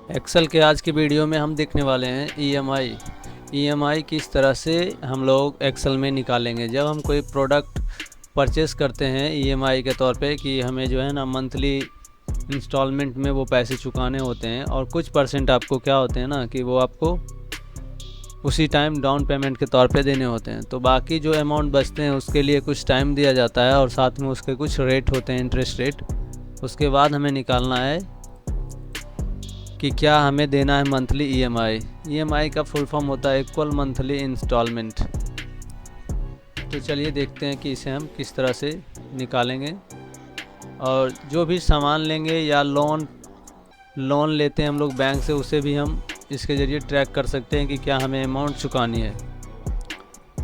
Excel के आज की वीडियो में हम देखने वाले हैं ईएमआई किस तरह से हम लोग एक्सेल में निकालेंगे। जब हम कोई प्रोडक्ट परचेस करते हैं ईएमआई के तौर पे कि हमें जो है ना मंथली इंस्टॉलमेंट में वो पैसे चुकाने होते हैं और कुछ परसेंट आपको क्या होते हैं ना कि वो आपको उसी टाइम डाउन पेमेंट के तौर पे देने होते हैं। तो बाकी जो अमाउंट बचते हैं उसके लिए कुछ टाइम दिया जाता है और साथ में उसके कुछ रेट होते हैं, इंटरेस्ट रेट। उसके बाद हमें निकालना है कि क्या हमें देना है मंथली ईएमआई का फुल फॉर्म होता है इक्वल मंथली इंस्टॉलमेंट। तो चलिए देखते हैं कि इसे हम किस तरह से निकालेंगे। और जो भी सामान लेंगे या लोन लेते हैं हम लोग बैंक से, उसे भी हम इसके ज़रिए ट्रैक कर सकते हैं कि क्या हमें अमाउंट चुकानी है।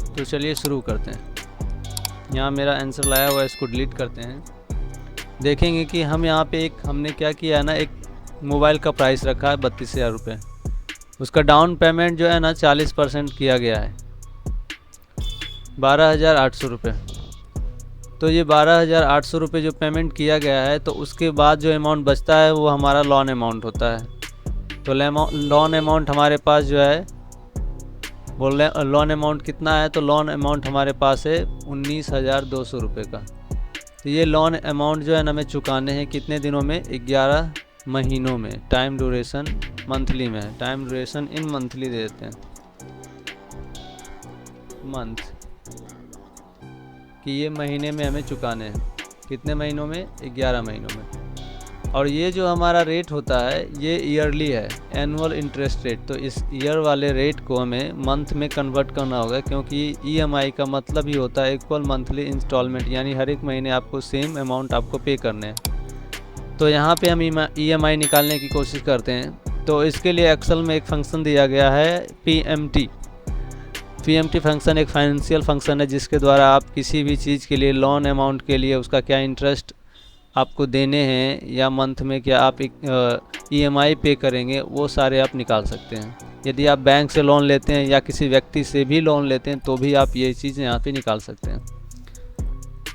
तो चलिए शुरू करते हैं। यहाँ मेरा आंसर लाया हुआ है, इसको डिलीट करते हैं। देखेंगे कि हम यहाँ पे हमने क्या किया है ना, एक मोबाइल का प्राइस रखा है 32,000 रुपये। उसका डाउन पेमेंट जो है ना 40% किया गया है, 12,800 रुपये। तो ये 12,800 रुपये जो पेमेंट किया गया है, तो उसके बाद जो अमाउंट बचता है वो हमारा लोन अमाउंट होता है। तो लोन अमाउंट हमारे पास जो है, बोल रहे लोन अमाउंट कितना है, तो लोन अमाउंट हमारे पास है 19,200 रुपये का। तो ये लोन अमाउंट जो है ना हमें चुकाने हैं कितने दिनों में, 11 महीनों में। टाइम ड्यूरेशन मंथली में है, टाइम ड्यूरेशन इन मंथली दे देते हैं, मंथ, कि ये महीने में हमें चुकाने हैं। कितने महीनों में, 11 महीनों में। और ये जो हमारा रेट होता है ये ईयरली है, एनुअल इंटरेस्ट रेट। तो इस ईयर वाले रेट को हमें मंथ में कन्वर्ट करना होगा, क्योंकि ईएमआई का मतलब ही होता है इक्वल मंथली इंस्टॉलमेंट, यानी हर एक महीने आपको सेम अमाउंट आपको पे करने हैं। तो यहाँ पे हम ईएमआई निकालने की कोशिश करते हैं। तो इसके लिए एक्सेल में एक फंक्शन दिया गया है पीएमटी फंक्शन एक फाइनेंशियल फंक्शन है, जिसके द्वारा आप किसी भी चीज़ के लिए, लोन अमाउंट के लिए उसका क्या इंटरेस्ट आपको देने हैं या मंथ में क्या आप ईएमआई पे करेंगे, वो सारे आप निकाल सकते हैं। यदि आप बैंक से लोन लेते हैं या किसी व्यक्ति से भी लोन लेते हैं तो भी आप ये चीज़ यहाँ पे निकाल सकते हैं।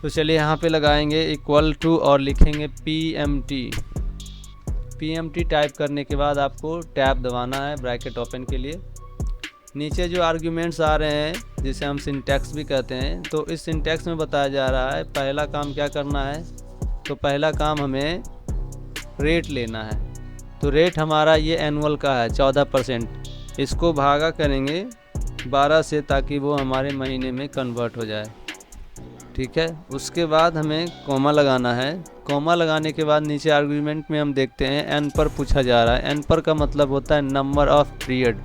तो चलिए यहाँ पे लगाएंगे इक्वल टू और लिखेंगे पीएमटी टाइप करने के बाद आपको टैब दबाना है ब्रैकेट ओपन के लिए। नीचे जो आर्ग्यूमेंट्स आ रहे हैं जिसे हम सिंटैक्स भी कहते हैं, तो इस सिंटैक्स में बताया जा रहा है पहला काम क्या करना है। तो पहला काम हमें रेट लेना है। तो रेट हमारा ये एनुअल का है 14%। इसको भागा करेंगे 12 से, ताकि वो हमारे महीने में कन्वर्ट हो जाए। ठीक है, उसके बाद हमें कॉमा लगाना है। कॉमा लगाने के बाद नीचे आर्गुमेंट में हम देखते हैं एन पर पूछा जा रहा है। एन पर का मतलब होता है नंबर ऑफ पीरियड,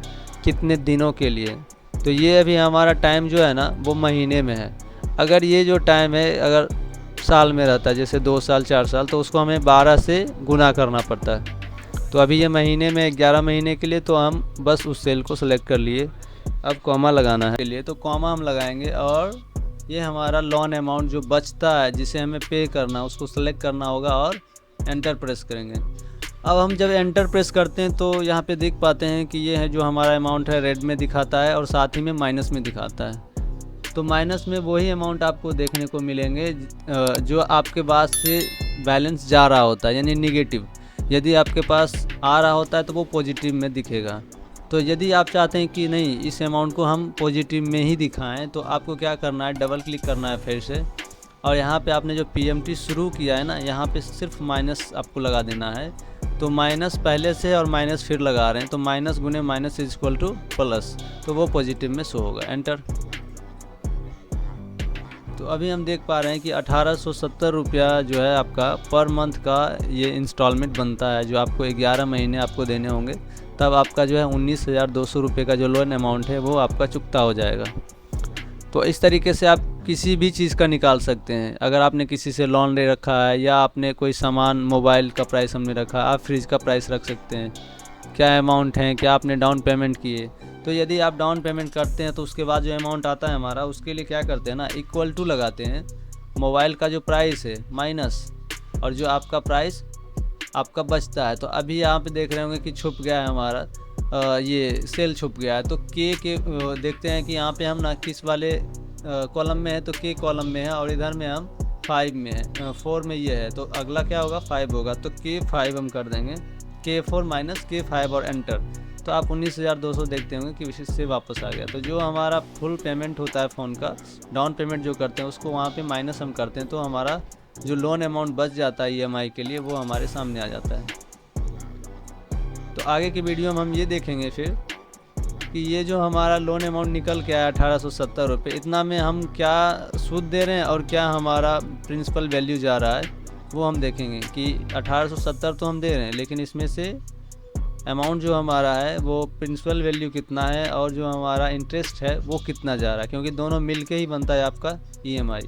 कितने दिनों के लिए। तो ये अभी हमारा टाइम जो है ना वो महीने में है। अगर ये जो टाइम है अगर साल में रहता है, जैसे 2 साल 4 साल, तो उसको हमें 12 से गुना करना पड़ता है। तो अभी ये महीने में 11 महीने के लिए, तो हम बस उस सेल को सिलेक्ट कर लिए। अब कॉमा लगाना है के लिए, तो कॉमा हम लगाएंगे और ये हमारा लोन अमाउंट जो बचता है जिसे हमें पे करना, उसको सेलेक्ट करना होगा और एंटर प्रेस करेंगे। अब हम जब एंटर प्रेस करते हैं तो यहाँ पे देख पाते हैं कि ये है जो हमारा अमाउंट है, रेड में दिखाता है और साथ ही में माइनस में दिखाता है। तो माइनस में वही अमाउंट आपको देखने को मिलेंगे जो आपके पास से बैलेंस जा रहा होता है, यानी निगेटिव। यदि आपके पास आ रहा होता है तो वो पॉजिटिव में दिखेगा। तो यदि आप चाहते हैं कि नहीं इस अमाउंट को हम पॉजिटिव में ही दिखाएं, तो आपको क्या करना है, डबल क्लिक करना है फिर से। और यहाँ पे आपने जो पीएमटी शुरू किया है ना, यहाँ पे सिर्फ माइनस आपको लगा देना है। तो माइनस पहले से और माइनस फिर लगा रहे हैं, तो माइनस गुने minus is equal two plus, तो वो पॉजिटिव में शो होगा। एंटर। तो अभी हम देख पा रहे हैं कि 1870 रुपया जो है आपका पर मंथ का ये इंस्टॉलमेंट बनता है, जो आपको 11 महीने आपको देने होंगे। तब आपका जो है 19,200 रुपये का जो लोन अमाउंट है वो आपका चुकता हो जाएगा। तो इस तरीके से आप किसी भी चीज़ का निकाल सकते हैं। अगर आपने किसी से लोन ले रखा है या आपने कोई सामान, मोबाइल का प्राइस हमने रखा, आप फ्रिज का प्राइस रख सकते हैं, क्या अमाउंट है, क्या आपने डाउन पेमेंट किए। तो यदि आप डाउन पेमेंट करते हैं तो उसके बाद जो अमाउंट आता है हमारा, उसके लिए क्या करते हैं ना, इक्वल टू लगाते हैं मोबाइल का जो प्राइस है माइनस और जो आपका प्राइस आपका बचता है। तो अभी यहाँ पे देख रहे होंगे कि छुप गया है हमारा, ये सेल छुप गया है। तो के देखते हैं कि यहाँ पे हम ना किस वाले कॉलम में है, तो के कॉलम में है और इधर में हम 5 में है, 4 में ये है। तो अगला क्या होगा, 5 होगा। तो K5 हम कर देंगे। K4 माइनस K5 और एंटर, तो आप 19,200 देखते होंगे कि विशेष से वापस आ गया। तो जो हमारा फुल पेमेंट होता है फ़ोन का, डाउन पेमेंट जो करते हैं उसको वहाँ पे माइनस हम करते हैं, तो हमारा जो लोन अमाउंट बच जाता है EMI के लिए वो हमारे सामने आ जाता है। तो आगे की वीडियो में हम ये देखेंगे फिर कि ये जो हमारा लोन अमाउंट निकल के आया 1870 रुपये, इतना में हम क्या सूद दे रहे हैं और क्या हमारा प्रिंसिपल वैल्यू जा रहा है वो हम देखेंगे कि 1870 तो हम दे रहे हैं, लेकिन इसमें से अमाउंट जो हमारा है वो प्रिंसिपल वैल्यू कितना है और जो हमारा इंटरेस्ट है वो कितना जा रहा है, क्योंकि दोनों मिल के ही बनता है आपका EMI।